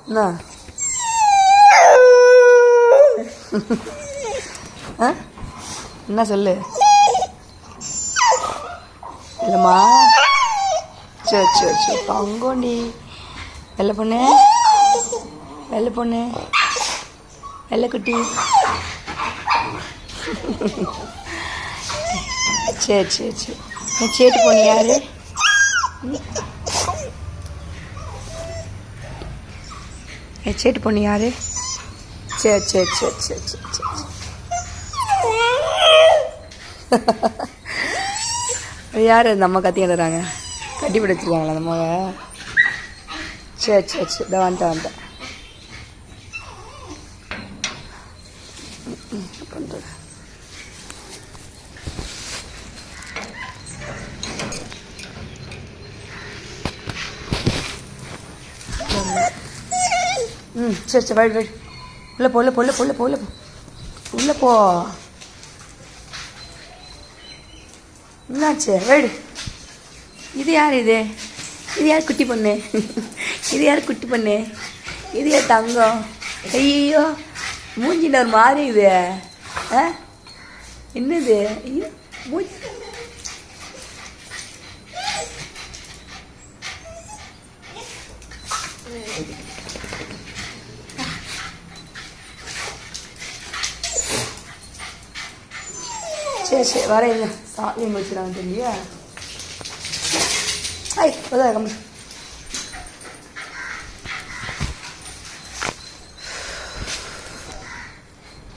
என்ன என்ன சொல்லு இல்லைம்மா. சரி சரி சரி பங்கோண்டி. வெள்ளை பொண்ணு வெள்ளை பொண்ணு வெள்ளை குட்டி. சரி சரி சரி நீ சேட்டு பொண்ணு யாரு? சேட்டு பொண்ணு யாரு? சரி சரி சரி சரி சரி சரி யார் அந்த அம்மா கத்தி எழுதுறாங்க? கட்டி பிடிச்சிருக்காங்களா அந்த அம்மாவை? சரி சரி சரி இதை வந்துட்டேன் பண்ணுறது. சரி சரி வழி வழி உள்ளே போ உள்ளே போ உள்ளே போ உள்ளே போ உள்ளே போ உள்ளே போ. என்னாச்சு வீடு? இது யார்? இது யார் குட்டி பொண்ணு? இது யார் குட்டி பொண்ணு? இது யார் தங்கம்? ஐயோ மூஞ்சின ஒரு மாதிரி இது. என்னது ஐயோ மூஞ்சி. சரி சரி வரேன். சாமி வச்சுடாங்க தெரியலையா? ஐ இப்போதான் கம்மி.